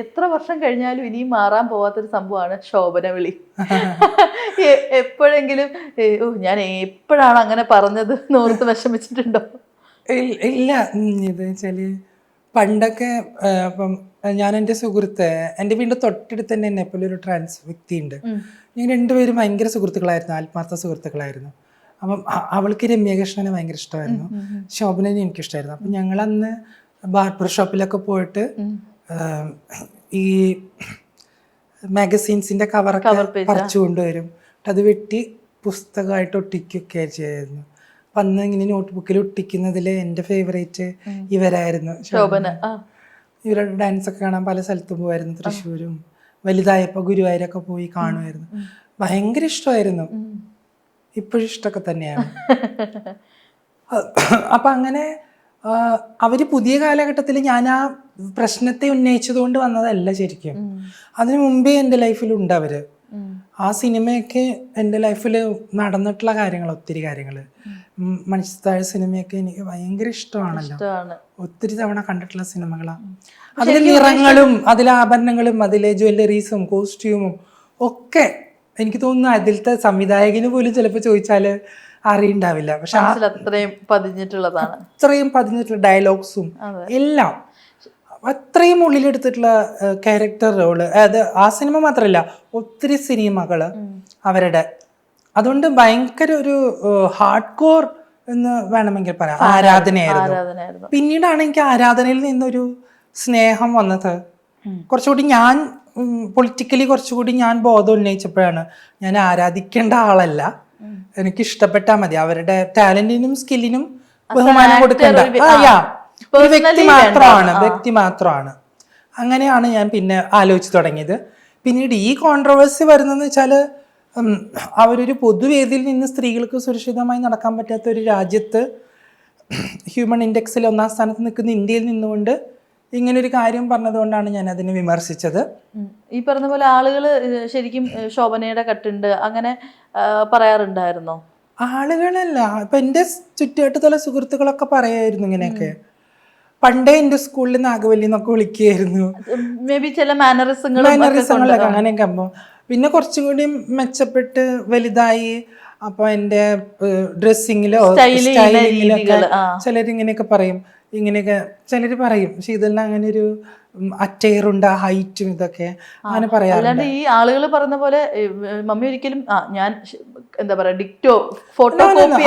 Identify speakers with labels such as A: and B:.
A: എത്ര വർഷം കഴിഞ്ഞാലും ഇനിയും മാറാൻ പോവാത്തൊരു സംഭവമാണ് ശോഭന വിളി. എപ്പോഴെങ്കിലും ഞാൻ എപ്പോഴാണ് അങ്ങനെ പറഞ്ഞത് ഓർത്ത് വിഷമിച്ചിട്ടുണ്ടോ?
B: ഇല്ല. ഇത് വെച്ചാല് പണ്ടൊക്കെ ഇപ്പം ഞാൻ എൻ്റെ സുഹൃത്ത്, എൻ്റെ വീടിൻ്റെ തൊട്ടടുത്ത് തന്നെ എന്നെ പോലെ ഒരു ട്രാൻസ് വ്യക്തിയുണ്ട്. ഞങ്ങൾ രണ്ടുപേരും ഭയങ്കര സുഹൃത്തുക്കളായിരുന്നു, ആത്മാർത്ഥ സുഹൃത്തുക്കളായിരുന്നു. അപ്പം അവൾക്ക് രമ്യകൃഷ്ണനെ ഭയങ്കര ഇഷ്ടമായിരുന്നു, ശോഭനനെ എനിക്കിഷ്ടമായിരുന്നു. അപ്പം ഞങ്ങളന്ന് ബാർബർ ഷോപ്പിലൊക്കെ പോയിട്ട് ഈ മാഗസീൻസിൻ്റെ കവറൊക്കെ പറിച്ചു കൊണ്ടുവരും. അത് വെട്ടി പുസ്തകമായിട്ട് ഒട്ടിക്കുകയൊക്കെ ചെയ്യായിരുന്നു. അപ്പം അന്ന് ഇങ്ങനെ നോട്ട് ബുക്കിൽ ഒട്ടിക്കുന്നതിൽ എൻ്റെ ഫേവറേറ്റ് ഇവരായിരുന്നു, ശോഭന. ഇവരുടെ ഡാൻസ് ഒക്കെ കാണാൻ പല സ്ഥലത്തും പോകുമായിരുന്നു, തൃശ്ശൂരും വലുതായപ്പോൾ ഗുരുവായൂരൊക്കെ പോയി കാണുമായിരുന്നു. ഭയങ്കര ഇഷ്ടമായിരുന്നു, ഇപ്പോഴും ഇഷ്ടമൊക്കെ തന്നെയാണ്. അപ്പം അങ്ങനെ അവര് പുതിയ കാലഘട്ടത്തിൽ ഞാൻ ആ പ്രശ്നത്തെ ഉന്നയിച്ചത് കൊണ്ട് വന്നതല്ല ശരിക്കും. അതിനു മുമ്പേ എൻ്റെ ലൈഫിലുണ്ട് അവര്. ആ സിനിമയൊക്കെ എൻ്റെ ലൈഫിൽ നടന്നിട്ടുള്ള കാര്യങ്ങൾ, ഒത്തിരി കാര്യങ്ങൾ. മണിച്ചിത്താഴ് സിനിമയൊക്കെ എനിക്ക് ഭയങ്കര ഇഷ്ടമാണല്ലോ, ഒത്തിരി തവണ കണ്ടിട്ടുള്ള സിനിമകളാണ്. അതിലെ നിറങ്ങളും അതിലെ ആഭരണങ്ങളും അതിലെ ജ്വല്ലറീസും കോസ്റ്റ്യൂമും ഒക്കെ എനിക്ക് തോന്നുന്നു അതിലത്തെ സംവിധായകന് പോലും ചിലപ്പോൾ ചോദിച്ചാൽ അറിയണ്ടാവില്ല. പക്ഷെ
A: അത്രയും പതിഞ്ഞിട്ടുള്ളതാണ്,
B: അത്രയും പതിഞ്ഞിട്ടുള്ള ഡയലോഗ്സും എല്ലാം അത്രയും ഉള്ളിലെടുത്തിട്ടുള്ള ക്യാരക്ടർ റോള്. അത് ആ സിനിമ മാത്രമല്ല, ഒത്തിരി സിനിമകള് അവരുടെ. അതുകൊണ്ട് ഭയങ്കര ഒരു ഹാർഡ് കോർ എന്ന് വേണമെങ്കിൽ പറയാം, ആരാധനയായിരുന്നു. പിന്നീടാണ് എനിക്ക് ആരാധനയിൽ നിന്നൊരു സ്നേഹം വന്നത്. കുറച്ചുകൂടി ഞാൻ പൊളിറ്റിക്കലി കുറച്ചുകൂടി ഞാൻ ബോധം ഉന്നയിച്ചപ്പോഴാണ് ഞാൻ ആരാധിക്കേണ്ട ആളല്ല, എനിക്ക് ഇഷ്ടപ്പെട്ടാൽ മതി, അവരുടെ ടാലന്റിനും സ്കില്ലിനും ബഹുമാനം കൊടുക്കേണ്ട വ്യക്തി മാത്രമാണ്. അങ്ങനെയാണ് ഞാൻ പിന്നെ ആലോചിച്ച് തുടങ്ങിയത്. പിന്നീട് ഈ കോൺട്രവേഴ്സി വരുന്നതെന്ന് വെച്ചാൽ, അവരൊരു പൊതുവേദിയിൽ നിന്ന് സ്ത്രീകൾക്ക് സുരക്ഷിതമായി നടക്കാൻ പറ്റാത്ത ഒരു രാജ്യത്ത്, ഹ്യൂമൻ ഇൻഡെക്സിൽ 1-ാം സ്ഥാനത്ത് നിൽക്കുന്ന ഇന്ത്യയിൽ നിന്നുകൊണ്ട് ഇങ്ങനൊരു കാര്യം പറഞ്ഞതുകൊണ്ടാണ് ഞാൻ അതിനെ വിമർശിച്ചത്.
A: ഈ പറഞ്ഞ പോലെ ആളുകൾ ശരിക്കും ശോഭനയുടെ കട്ടുണ്ട് അങ്ങനെ പറയാറുണ്ടായിരുന്നോ?
B: ആളുകളല്ല, ഇപ്പൊ എൻ്റെ ചുറ്റുവട്ടത്തുള്ള സുഹൃത്തുക്കളൊക്കെ പറയായിരുന്നു ഇങ്ങനെയൊക്കെ. പണ്ടേ എൻ്റെ സ്കൂളിൽ നാഗവല്ലി എന്നൊക്കെ വിളിക്കുകയായിരുന്നു,
A: മേ ബി ചില മാനറിസങ്ങളൊക്കെ
B: അങ്ങനെയൊക്കെ. അപ്പോൾ പിന്നെ കുറച്ചും കൂടി മെച്ചപ്പെട്ട് വലുതായി. അപ്പോൾ എൻ്റെ ഡ്രസ്സിങ്ങിലോ സ്റ്റൈലിങ്ങിലൊക്കെ ചിലരിങ്ങനെയൊക്കെ പറയും, ഇങ്ങനെയൊക്കെ ചിലർ പറയും. പക്ഷെ ഇതെല്ലാം അങ്ങനെ ഒരു അറ്റയറുണ്ട്, ഹൈറ്റും ഇതൊക്കെ അങ്ങനെ പറയാറുണ്ട്.
A: അല്ലാണ്ട് ഈ ആളുകൾ പറഞ്ഞ പോലെ മമ്മി ഒരിക്കലും ഞാൻ എന്താ പറയാ ഡിക്റ്റോ ഫോട്ടോ കോപ്പി